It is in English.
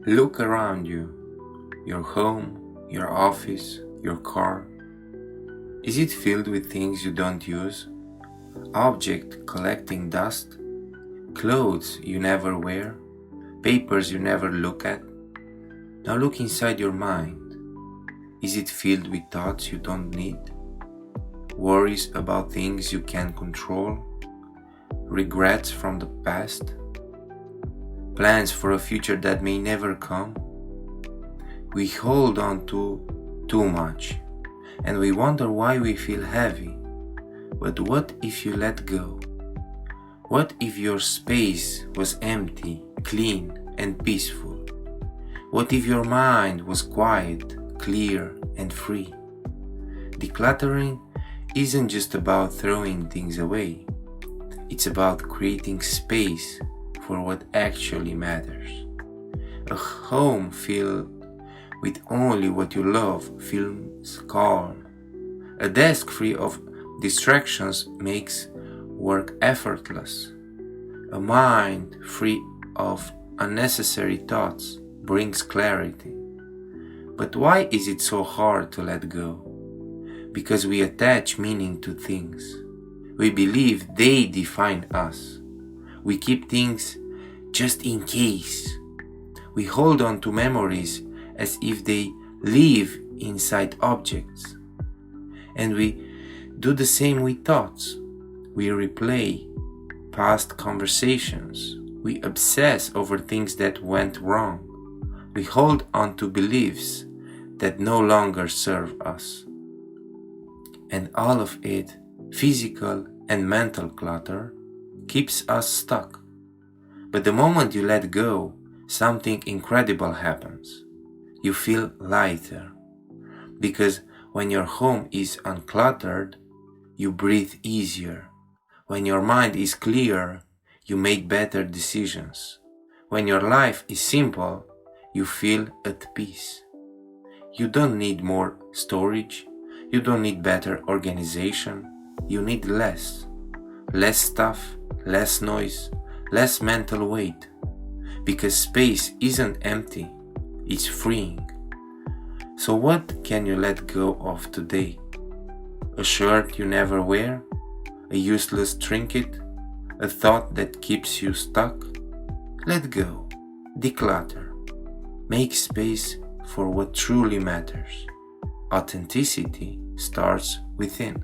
Look around you, your home, your office, your car. Is it filled with things you don't use? Objects collecting dust? Clothes you never wear? Papers you never look at? Now look inside your mind. Is it filled with thoughts you don't need? Worries about things you can't control? Regrets from the past? Plans for a future that may never come? We hold on to too much, and we wonder why we feel heavy. But what if you let go? What if your space was empty, clean, and peaceful? What if your mind was quiet, clear, and free? Decluttering isn't just about throwing things away. It's about creating space for what actually matters. A home filled with only what you love feels calm. A desk free of distractions makes work effortless. A mind free of unnecessary thoughts brings clarity. But why is it so hard to let go? Because we attach meaning to things. We believe they define us. We keep things just in case. We hold on to memories as if they live inside objects. And we do the same with thoughts. We replay past conversations. We obsess over things that went wrong. We hold on to beliefs that no longer serve us. And all of it, physical and mental clutter, keeps us stuck. But the moment you let go, something incredible happens. You feel lighter. Because when your home is uncluttered, you breathe easier. When your mind is clear, you make better decisions. When your life is simple, you feel at peace. You don't need more storage. You don't need better organization. You need less. Less stuff, less noise, less mental weight. Because space isn't empty, it's freeing. So what can you let go of today? A shirt you never wear? A useless trinket? A thought that keeps you stuck? Let go. Declutter. Make space for what truly matters. Authenticity starts within.